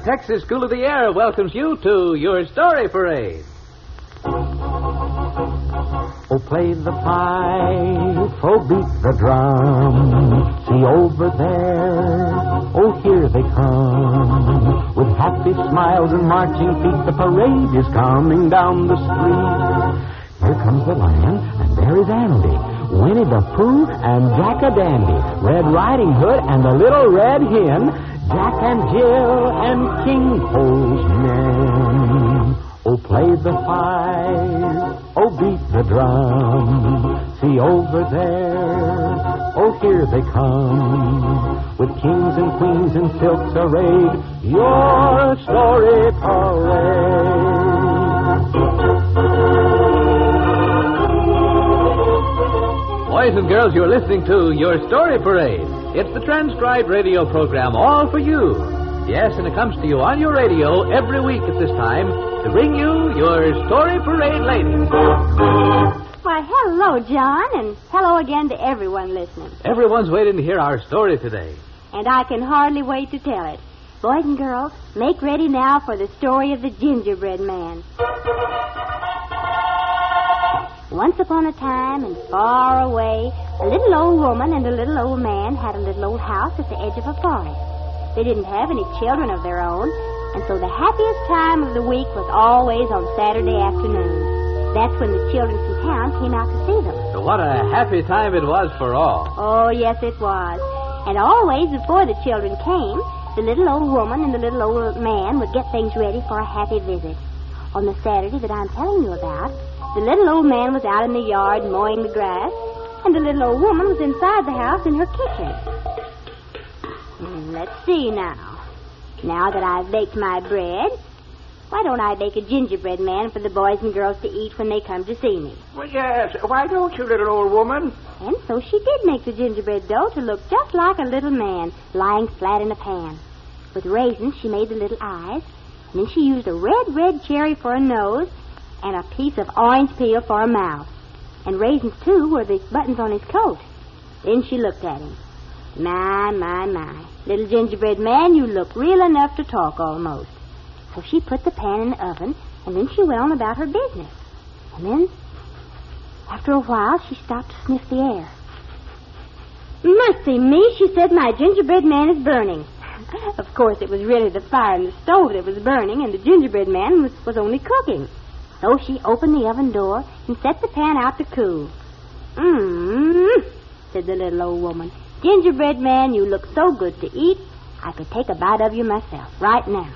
Texas School of the Air welcomes you to your story parade. Oh, play the pipe, oh, beat the drum. See over there, oh, here they come. With happy smiles and marching feet, the parade is coming down the street. Here comes the lion, and there is Andy, Winnie the Pooh, and Jack-a-Dandy, Red Riding Hood, and the Little Red Hen, Jack and Jill, and King Cole's men. Oh, play the fife, oh, beat the drum. See over there, oh, here they come. With kings and queens in silks arrayed, your story parade. Boys and girls, you're listening to Your Story Parade. It's the transcribed radio program all for you. Yes, and it comes to you on your radio every week at this time to bring you Your Story Parade ladies. Why, hello, John, and hello again to everyone listening. Everyone's waiting to hear our story today. And I can hardly wait to tell it. Boys and girls, make ready now for the story of the Gingerbread Man. Once upon a time and far away, a little old woman and a little old man had a little old house at the edge of a forest. They didn't have any children of their own, and so the happiest time of the week was always on Saturday afternoons. That's when the children from town came out to see them. So what a happy time it was for all. Oh, yes, it was. And always before the children came, the little old woman and the little old man would get things ready for a happy visit. On the Saturday that I'm telling you about, the little old man was out in the yard mowing the grass, and the little old woman was inside the house in her kitchen. Let's see now. Now that I've baked my bread, why don't I bake a gingerbread man for the boys and girls to eat when they come to see me? Well, yes. Why don't you, little old woman? And so she did make the gingerbread dough to look just like a little man lying flat in a pan. With raisins, she made the little eyes, and then she used a red cherry for a nose and a piece of orange peel for a mouth. And raisins, too, were the buttons on his coat. Then she looked at him. My. Little gingerbread man, you look real enough to talk almost. So she put the pan in the oven, and then she went on about her business. And then, after a while, she stopped to sniff the air. Mercy me, she said, my gingerbread man is burning. Of course, it was really the fire in the stove that was burning, and the gingerbread man was only cooking. So she opened the oven door and set the pan out to cool. Said the little old woman. Gingerbread man, you look so good to eat, I could take a bite of you myself right now.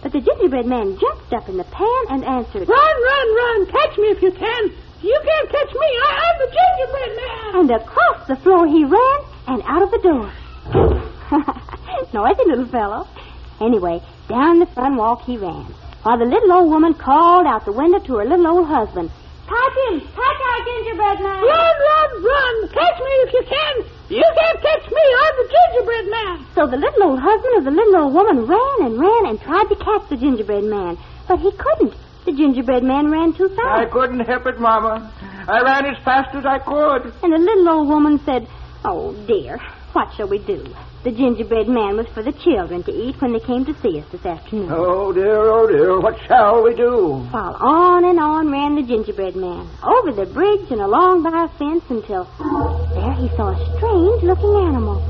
But the gingerbread man jumped up in the pan and answered, Run, catch me if you can. You can't catch me, I'm the gingerbread man. And across the floor he ran and out of the door. Noisy little fellow. Anyway, down the front walk he ran, while the little old woman called out the window to her little old husband. Catch him! Catch our gingerbread man! Run! Catch me if you can! You can't catch me, I'm the gingerbread man! So the little old husband of the little old woman ran and tried to catch the gingerbread man. But he couldn't. The gingerbread man ran too fast. I couldn't help it, Mama. I ran as fast as I could. And the little old woman said, oh, dear, what shall we do? The gingerbread man was for the children to eat when they came to see us this afternoon. Oh, dear, what shall we do? While on and on ran the gingerbread man, over the bridge and along by a fence until there he saw a strange-looking animal.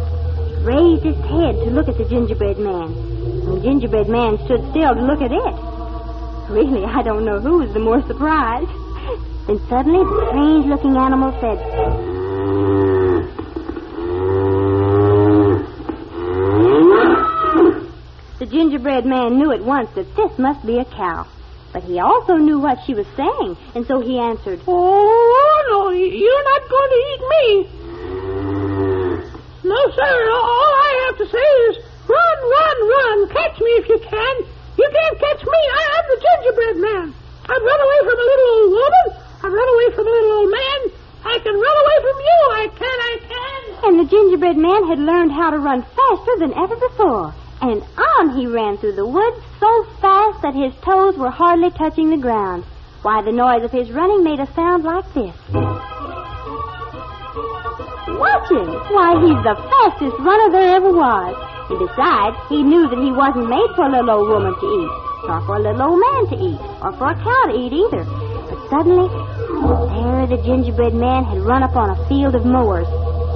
He raised his head to look at the gingerbread man, and the gingerbread man stood still to look at it. Really, I don't know who was the more surprised. Then suddenly the strange-looking animal said, The gingerbread man knew at once that this must be a cow. But he also knew what she was saying, and so he answered, Oh, no, you're not going to eat me. No, sir, all I have to say is, run, catch me if you can. You can't catch me, I'm the gingerbread man. I've run away from a little old woman. I've run away from a little old man. I can run away from you, I can. And the gingerbread man had learned how to run faster than ever before. And on he ran through the woods so fast that his toes were hardly touching the ground. Why, the noise of his running made a sound like this. Watch him! Why, he's the fastest runner there ever was. And besides, he knew that he wasn't made for a little old woman to eat, nor for a little old man to eat, or for a cow to eat either. But suddenly, there the gingerbread man had run up on a field of mowers.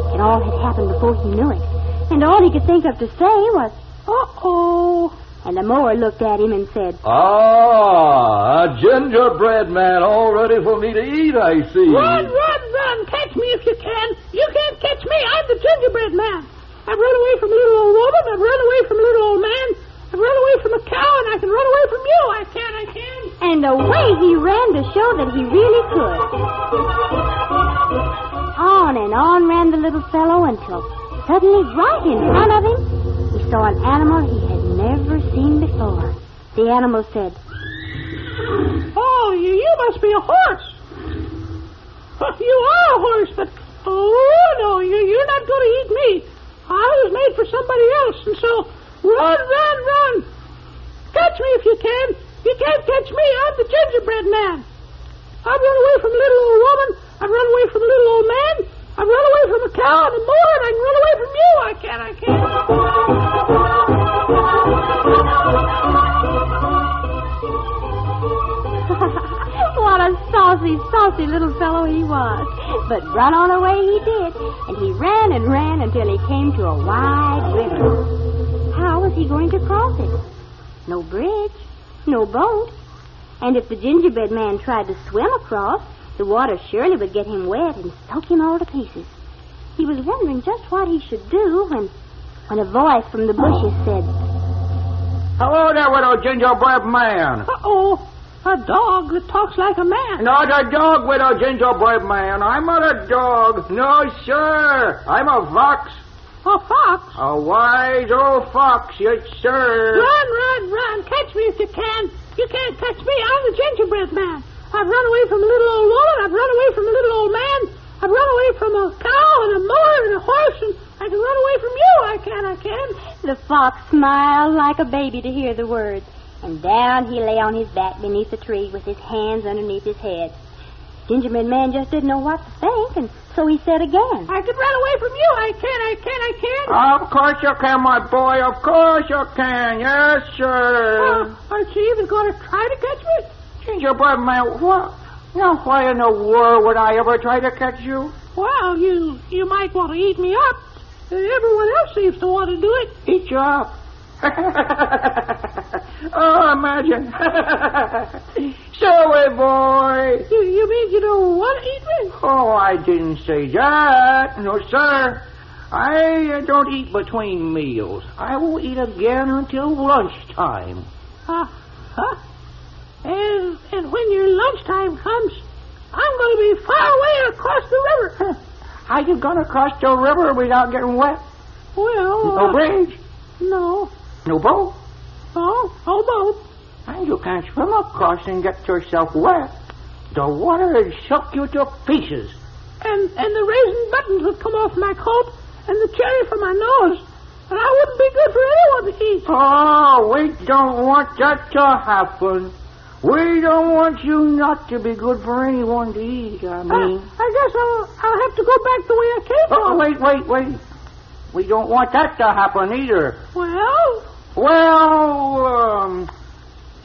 And all had happened before he knew it. And all he could think of to say was, uh-oh. And the mower looked at him and said, a gingerbread man all ready for me to eat, I see. Run, run, run. Catch me if you can. You can't catch me. I'm the gingerbread man. I've run away from a little old woman. I've run away from a little old man. I've run away from a cow, and I can run away from you. I can. And away he ran to show that he really could. On and on ran the little fellow until suddenly, right in front of him, he saw an animal he had never seen before. The animal said, Oh, you must be a horse. You are a horse, but, no, you're not going to eat me. I was made for somebody else, and so run, run, run. Catch me if you can. You can't catch me. I'm the gingerbread man. I've run away from a little old woman. I've run away from a little old man. I've run away from a cow and a mower, and I can run away from you. I can. What a saucy little fellow he was. But run on away he did, and he ran and ran until he came to a wide river. How was he going to cross it? No bridge, no boat. And if the gingerbread man tried to swim across, the water surely would get him wet and soak him all to pieces. He was wondering just what he should do when a voice from the bushes said, Hello there, widow gingerbread man. Uh-oh. A dog that talks like a man. Not a dog, widow gingerbread man. I'm not a dog. No, sir. I'm a fox. A fox? A wise old fox, yes, sir. Run. Catch me if you can. You can't catch me. I'm the gingerbread man. I've run away from a little old woman. I've run away from a little old man. I've run away from a cow and a mower and a horse, and I can run away from you. I can. The fox smiled like a baby to hear the words. And down he lay on his back beneath the tree with his hands underneath his head. Gingerbread Man just didn't know what to think, and so he said again, I can run away from you. I can. Of course you can, my boy. Of course you can. Yes, sir. Aren't you even going to try to catch me? Gingerbread man, what? Now, why in the world would I ever try to catch you? Well, you might want to eat me up. Everyone else seems to want to do it. Eat you up? Oh, imagine. Silly boy. You mean you don't want to eat me? Oh, I didn't say that. No, sir. I don't eat between meals. I will eat again until lunchtime. And when your lunchtime comes, I'm going to be far away across the river. How you going to cross the river without getting wet? Well... No bridge? No. No boat? No boat. And you can't swim across and get yourself wet. The water would suck you to pieces. And the raisin buttons would come off my coat and the cherry from my nose. And I wouldn't be good for anyone to eat. Oh, we don't want that to happen. We don't want you not to be good for anyone to eat, I mean. I guess I'll have to go back the way I came from. Wait. We don't want that to happen either. Well,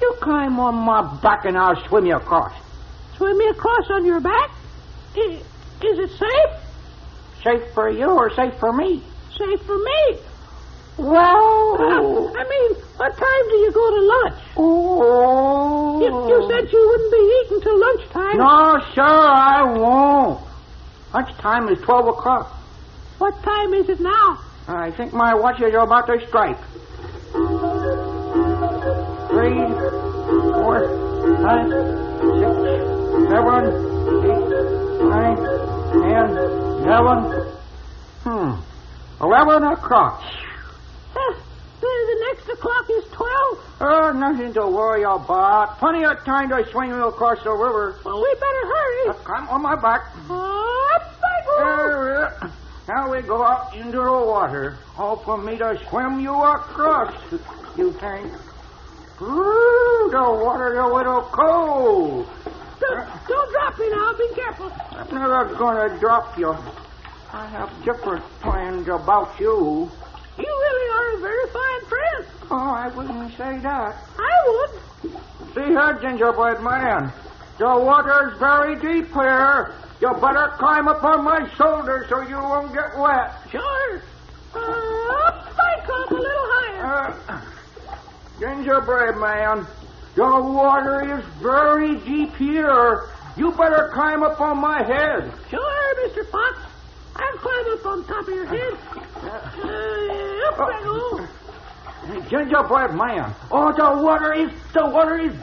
you climb on my back and I'll swim you across. Swim me across on your back? Is it safe? Safe for you or safe for me? Safe for me. Well... I mean, what time do you go to lunch? Oh... You said you wouldn't be eating till lunchtime. No, sir, I won't. Lunchtime is 12 o'clock. What time is it now? I think my watch is about to strike. 3, 4, 5, 6, 7, 8, 9, 10, 11. 11 o'clock. The next o'clock is 12. Oh, nothing to worry about. Plenty of time to swing you across the river. Well, we better hurry. Come on my back. Up I go. Now we go out into the water. All for me to swim you across, you think. Ooh, the water's a little cold. Don't drop me now. Be careful. I'm never going to drop you. I have different plans about you. You really are a very fine friend. Oh, I wouldn't say that. I would. See here, Gingerbread Man. The water's very deep here. You better climb up on my shoulder so you won't get wet. Sure. Up I come a little higher. Gingerbread Man, the water is very deep here. You better climb up on my head. Sure, Mr. Fox. I'll climb up on top of your head. Up I go. Gingerbread Man, the water is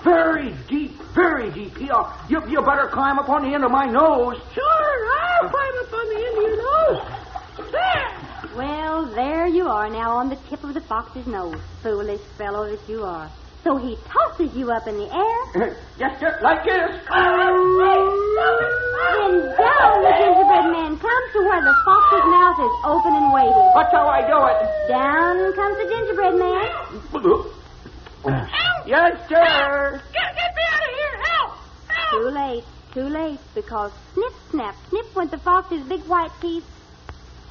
very deep here. You better climb up on the end of my nose. Sure, I'll climb up on the end of your nose. There. Well, there you are now on the tip of the fox's nose, foolish fellow that you are. So he tosses you up in the air. Just like this. Then down the Gingerbread Man comes to where the fox's mouth is open and waiting. Watch how I do it. Down comes the Gingerbread Man. Yes, sir. Get me out of here. Help. Too late, because snip, snap, snip went the fox's big white teeth.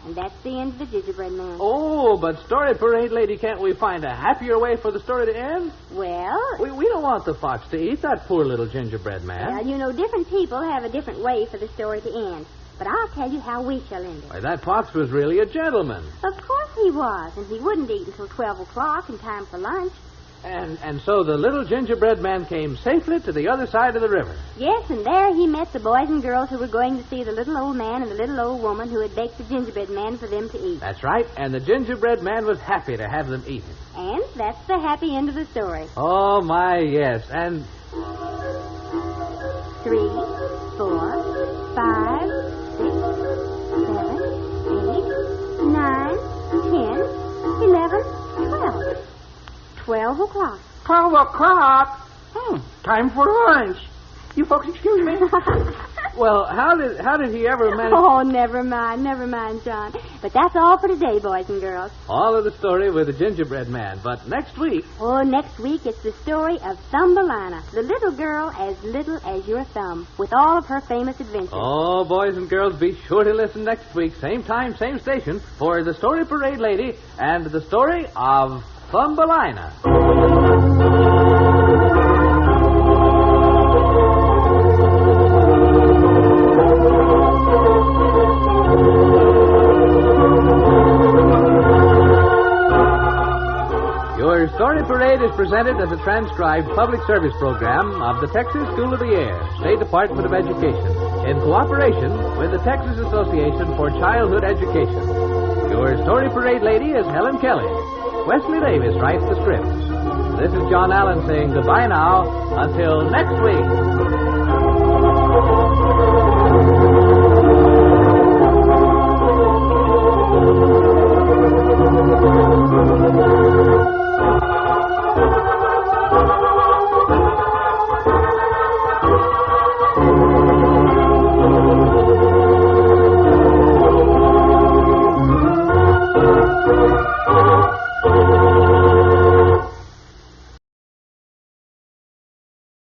And that's the end of the Gingerbread Man. Oh, but Story Parade Lady, can't we find a happier way for the story to end? Well... We don't want the fox to eat that poor little Gingerbread Man. Well, you know, different people have a different way for the story to end. But I'll tell you how we shall end it. Why, that fox was really a gentleman. Of course he was, and he wouldn't eat until 12 o'clock in time for lunch. And so the little Gingerbread Man came safely to the other side of the river. Yes, and there he met the boys and girls who were going to see the little old man and the little old woman who had baked the Gingerbread Man for them to eat. That's right, and the Gingerbread Man was happy to have them eat it. And that's the happy end of the story. Oh, my, yes, and... 3, 4, 5, 6, 7, 8, 9, 10, 11, 12. 12 o'clock. 12 o'clock? Time for lunch. You folks excuse me? Well, how did he ever manage... Oh, never mind, John. But that's all for today, boys and girls. All of the story with the Gingerbread Man. But next week... Oh, next week it's the story of Thumbelina, the little girl as little as your thumb, with all of her famous adventures. Oh, boys and girls, be sure to listen next week, same time, same station, for the Story Parade Lady and the story of Thumbelina. Your Story Parade is presented as a transcribed public service program of the Texas School of the Air, State Department of Education, in cooperation with the Texas Association for Childhood Education. Your Story Parade Lady is Helen Kelly. Wesley Davis writes the script. This is John Allen saying goodbye now until next week.